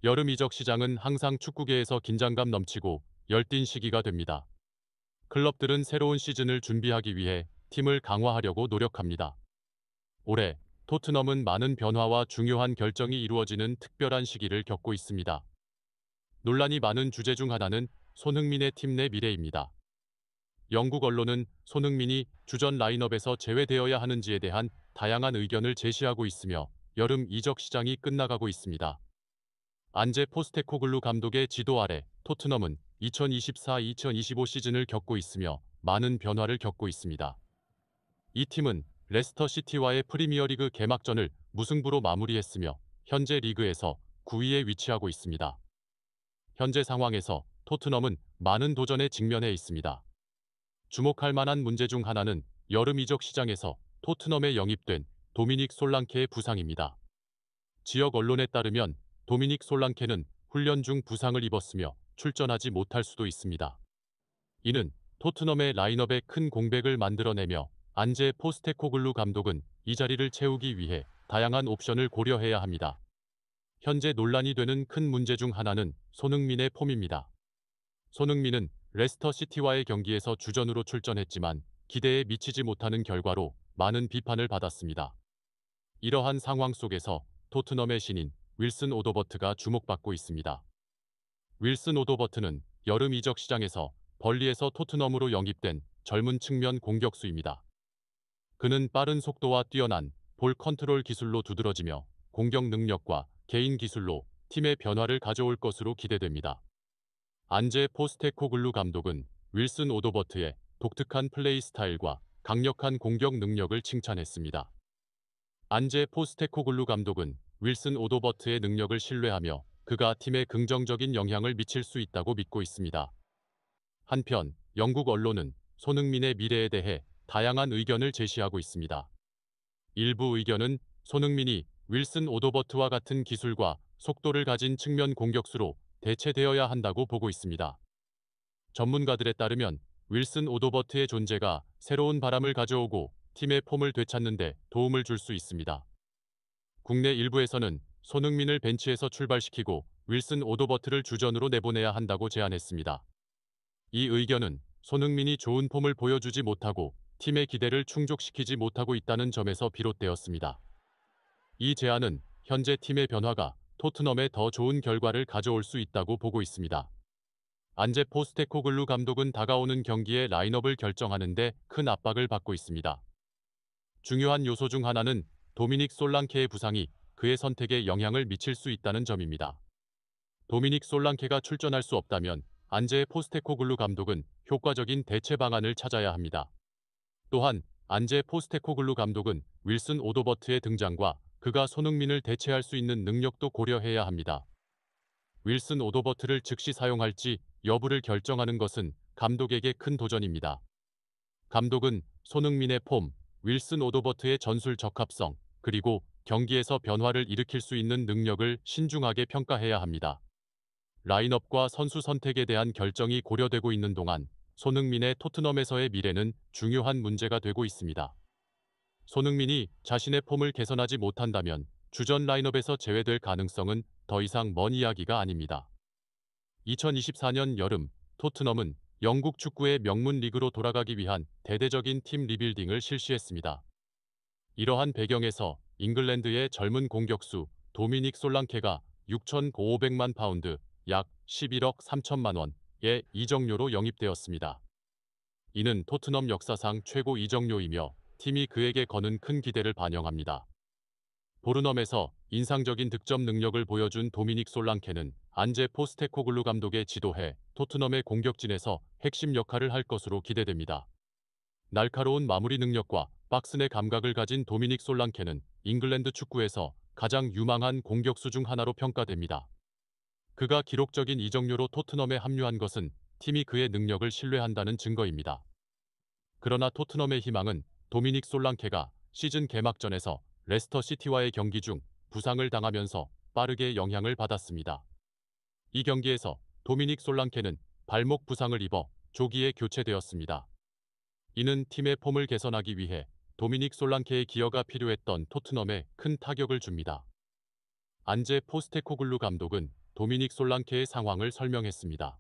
여름 이적 시장은 항상 축구계에서 긴장감 넘치고 열띤 시기가 됩니다. 클럽들은 새로운 시즌을 준비하기 위해 팀을 강화하려고 노력합니다. 올해 토트넘은 많은 변화와 중요한 결정이 이루어지는 특별한 시기를 겪고 있습니다. 논란이 많은 주제 중 하나는 손흥민의 팀 내 미래입니다. 영국 언론은 손흥민이 주전 라인업에서 제외되어야 하는지에 대한 다양한 의견을 제시하고 있으며 여름 이적 시장이 끝나가고 있습니다. 안제 포스테코글루 감독의 지도 아래 토트넘은 2024-2025 시즌을 겪고 있으며 많은 변화를 겪고 있습니다. 이 팀은 레스터 시티와의 프리미어리그 개막전을 무승부로 마무리했으며 현재 리그에서 9위에 위치하고 있습니다. 현재 상황에서 토트넘은 많은 도전에 직면해 있습니다. 주목할 만한 문제 중 하나는 여름 이적 시장에서 토트넘에 영입된 도미닉 솔랑케의 부상입니다. 지역 언론에 따르면 도미닉 솔랑케는 훈련 중 부상을 입었으며 출전하지 못할 수도 있습니다. 이는 토트넘의 라인업에 큰 공백을 만들어내며 안제 포스테코글루 감독은 이 자리를 채우기 위해 다양한 옵션을 고려해야 합니다. 현재 논란이 되는 큰 문제 중 하나는 손흥민의 폼입니다. 손흥민은 레스터 시티와의 경기에서 주전으로 출전했지만 기대에 미치지 못하는 결과로 많은 비판을 받았습니다. 이러한 상황 속에서 토트넘의 신인 윌슨 오도버트가 주목받고 있습니다. 윌슨 오도버트는 여름 이적 시장에서 벌리에서 토트넘으로 영입된 젊은 측면 공격수입니다. 그는 빠른 속도와 뛰어난 볼 컨트롤 기술로 두드러지며 공격 능력과 개인 기술로 팀의 변화를 가져올 것으로 기대됩니다. 안제 포스테코글루 감독은 윌슨 오도버트의 독특한 플레이 스타일과 강력한 공격 능력을 칭찬했습니다. 안제 포스테코글루 감독은 윌슨 오도버트의 능력을 신뢰하며 그가 팀에 긍정적인 영향을 미칠 수 있다고 믿고 있습니다. 한편 영국 언론은 손흥민의 미래에 대해 다양한 의견을 제시하고 있습니다. 일부 의견은 손흥민이 윌슨 오도버트와 같은 기술과 속도를 가진 측면 공격수로 대체되어야 한다고 보고 있습니다. 전문가들에 따르면 윌슨 오도버트의 존재가 새로운 바람을 가져오고 팀의 폼을 되찾는 데 도움을 줄 수 있습니다. 국내 일부에서는 손흥민을 벤치에서 출발시키고 윌슨 오도버트를 주전으로 내보내야 한다고 제안했습니다. 이 의견은 손흥민이 좋은 폼을 보여주지 못하고 팀의 기대를 충족시키지 못하고 있다는 점에서 비롯되었습니다. 이 제안은 현재 팀의 변화가 토트넘에 더 좋은 결과를 가져올 수 있다고 보고 있습니다. 안제 포스테코글루 감독은 다가오는 경기의 라인업을 결정하는 데 큰 압박을 받고 있습니다. 중요한 요소 중 하나는 도미닉 솔랑케의 부상이 그의 선택에 영향을 미칠 수 있다는 점입니다. 도미닉 솔랑케가 출전할 수 없다면 안제 포스테코글루 감독은 효과적인 대체 방안을 찾아야 합니다. 또한 안제 포스테코글루 감독은 윌슨 오도버트의 등장과 그가 손흥민을 대체할 수 있는 능력도 고려해야 합니다. 윌슨 오도버트를 즉시 사용할지 여부를 결정하는 것은 감독에게 큰 도전입니다. 감독은 손흥민의 폼, 윌슨 오도버트의 전술 적합성, 그리고 경기에서 변화를 일으킬 수 있는 능력을 신중하게 평가해야 합니다. 라인업과 선수 선택에 대한 결정이 고려되고 있는 동안 손흥민의 토트넘에서의 미래는 중요한 문제가 되고 있습니다. 손흥민이 자신의 폼을 개선하지 못한다면 주전 라인업에서 제외될 가능성은 더 이상 먼 이야기가 아닙니다. 2024년 여름 토트넘은 영국 축구의 명문 리그로 돌아가기 위한 대대적인 팀 리빌딩을 실시했습니다. 이러한 배경에서 잉글랜드의 젊은 공격수 도미닉 솔랑케가 6,500만 파운드 약 11억 3천만 원의 이적료로 영입되었습니다. 이는 토트넘 역사상 최고 이적료이며 팀이 그에게 거는 큰 기대를 반영합니다. 보르넘에서 인상적인 득점 능력을 보여준 도미닉 솔랑케는 안제 포스테코글루 감독의 지도해 토트넘의 공격진에서 핵심 역할을 할 것으로 기대됩니다. 날카로운 마무리 능력과 박스 내 감각을 가진 도미닉 솔랑케는 잉글랜드 축구에서 가장 유망한 공격수 중 하나로 평가됩니다. 그가 기록적인 이적료로 토트넘에 합류한 것은 팀이 그의 능력을 신뢰한다는 증거입니다. 그러나 토트넘의 희망은 도미닉 솔랑케가 시즌 개막전에서 레스터 시티와의 경기 중 부상을 당하면서 빠르게 영향을 받았습니다. 이 경기에서 도미닉 솔랑케는 발목 부상을 입어 조기에 교체되었습니다. 이는 팀의 폼을 개선하기 위해 도미닉 솔랑케의 기여가 필요했던 토트넘에 큰 타격을 줍니다. 안제 포스테코글루 감독은 도미닉 솔랑케의 상황을 설명했습니다.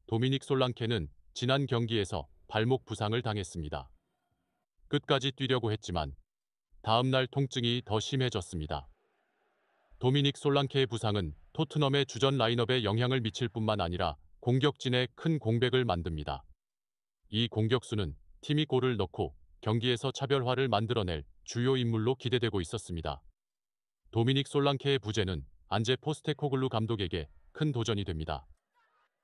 도미닉 솔랑케는 지난 경기에서 발목 부상을 당했습니다. 끝까지 뛰려고 했지만 다음 날 통증이 더 심해졌습니다. 도미닉 솔랑케의 부상은 토트넘의 주전 라인업에 영향을 미칠 뿐만 아니라 공격진에 큰 공백을 만듭니다. 이 공격수는 팀이 골을 넣고 경기에서 차별화를 만들어낼 주요 인물로 기대되고 있었습니다. 도미닉 솔랑케의 부재는 안제 포스테코글루 감독에게 큰 도전이 됩니다.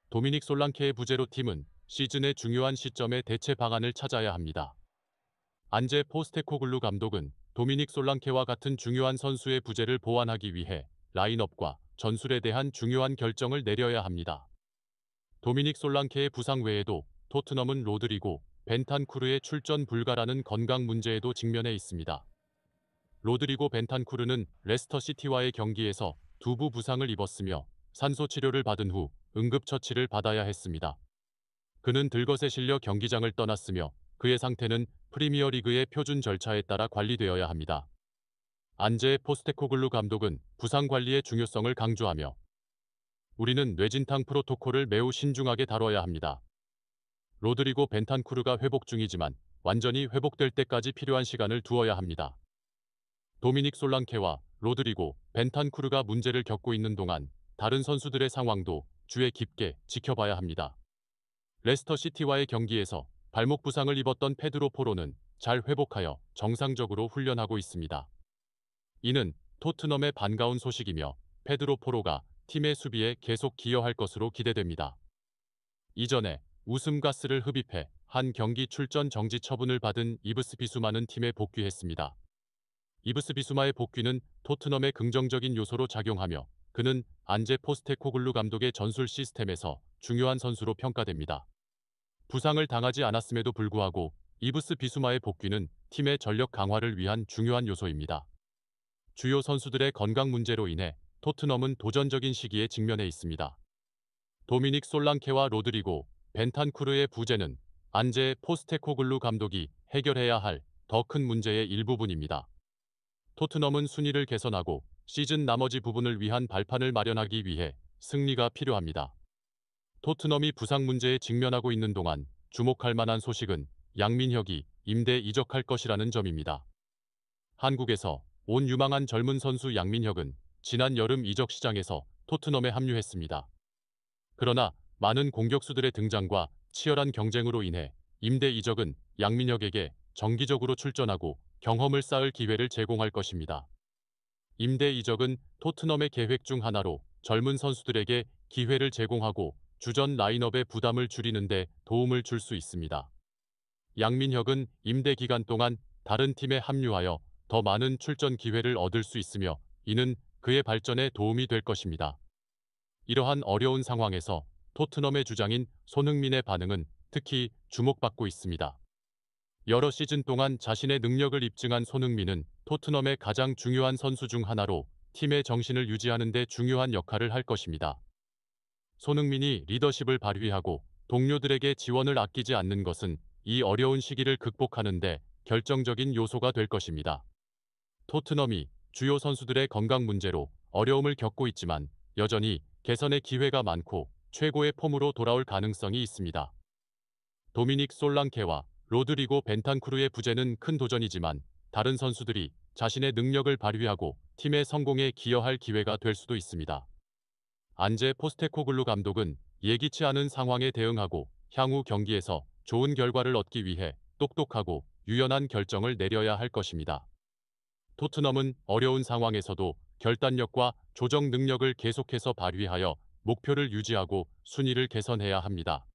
도미닉 솔랑케의 부재로 팀은 시즌의 중요한 시점에 대체 방안을 찾아야 합니다. 안제 포스테코글루 감독은 도미닉 솔랑케와 같은 중요한 선수의 부재를 보완하기 위해 라인업과 전술에 대한 중요한 결정을 내려야 합니다. 도미닉 솔랑케의 부상 외에도 토트넘은 로드리고 벤탄쿠르의 출전 불가라는 건강 문제에도 직면해 있습니다. 로드리고 벤탄쿠르는 레스터시티와의 경기에서 두부 부상을 입었으며 산소 치료를 받은 후 응급처치를 받아야 했습니다. 그는 들것에 실려 경기장을 떠났으며 그의 상태는 프리미어리그의 표준 절차에 따라 관리되어야 합니다. 안제 포스테코글루 감독은 부상 관리의 중요성을 강조하며 우리는 뇌진탕 프로토콜을 매우 신중하게 다뤄야 합니다. 로드리고 벤탄쿠르가 회복 중이지만 완전히 회복될 때까지 필요한 시간을 두어야 합니다. 도미닉 솔랑케와 로드리고 벤탄쿠르가 문제를 겪고 있는 동안 다른 선수들의 상황도 주의 깊게 지켜봐야 합니다. 레스터시티와의 경기에서 발목 부상을 입었던 페드로 포로는 잘 회복하여 정상적으로 훈련하고 있습니다. 이는 토트넘의 반가운 소식이며 페드로 포로가 팀의 수비에 계속 기여할 것으로 기대됩니다. 이전에 웃음 가스를 흡입해 한 경기 출전 정지 처분을 받은 이브스 비수마는 팀에 복귀했습니다. 이브스 비수마의 복귀는 토트넘의 긍정적인 요소로 작용하며 그는 안제 포스테코글루 감독의 전술 시스템에서 중요한 선수로 평가됩니다. 부상을 당하지 않았음에도 불구하고 이브스 비수마의 복귀는 팀의 전력 강화를 위한 중요한 요소입니다. 주요 선수들의 건강 문제로 인해 토트넘은 도전적인 시기에 직면해 있습니다. 도미닉 솔랑케와 로드리고 벤탄쿠르의 부재는 안제 포스테코글루 감독이 해결해야 할 더 큰 문제의 일부분입니다. 토트넘은 순위를 개선하고 시즌 나머지 부분을 위한 발판을 마련하기 위해 승리가 필요합니다. 토트넘이 부상 문제에 직면하고 있는 동안 주목할 만한 소식은 양민혁이 임대 이적할 것이라는 점입니다. 한국에서 온 유망한 젊은 선수 양민혁은 지난 여름 이적 시장에서 토트넘에 합류했습니다. 그러나 많은 공격수들의 등장과 치열한 경쟁으로 인해 임대 이적은 양민혁에게 정기적으로 출전하고 경험을 쌓을 기회를 제공할 것입니다. 임대 이적은 토트넘의 계획 중 하나로 젊은 선수들에게 기회를 제공하고 주전 라인업의 부담을 줄이는 데 도움을 줄 수 있습니다. 양민혁은 임대 기간 동안 다른 팀에 합류하여 더 많은 출전 기회를 얻을 수 있으며 이는 그의 발전에 도움이 될 것입니다. 이러한 어려운 상황에서 토트넘의 주장인 손흥민의 반응은 특히 주목받고 있습니다. 여러 시즌 동안 자신의 능력을 입증한 손흥민은 토트넘의 가장 중요한 선수 중 하나로 팀의 정신을 유지하는 데 중요한 역할을 할 것입니다. 손흥민이 리더십을 발휘하고 동료들에게 지원을 아끼지 않는 것은 이 어려운 시기를 극복하는 데 결정적인 요소가 될 것입니다. 토트넘이 주요 선수들의 건강 문제로 어려움을 겪고 있지만 여전히 개선의 기회가 많고 최고의 폼으로 돌아올 가능성이 있습니다. 도미닉 솔랑케와 로드리고 벤탄쿠르의 부재는 큰 도전이지만 다른 선수들이 자신의 능력을 발휘하고 팀의 성공에 기여할 기회가 될 수도 있습니다. 안제 포스테코글루 감독은 예기치 않은 상황에 대응하고 향후 경기에서 좋은 결과를 얻기 위해 똑똑하고 유연한 결정을 내려야 할 것입니다. 토트넘은 어려운 상황에서도 결단력과 조정 능력을 계속해서 발휘하여 목표를 유지하고 순위를 개선해야 합니다.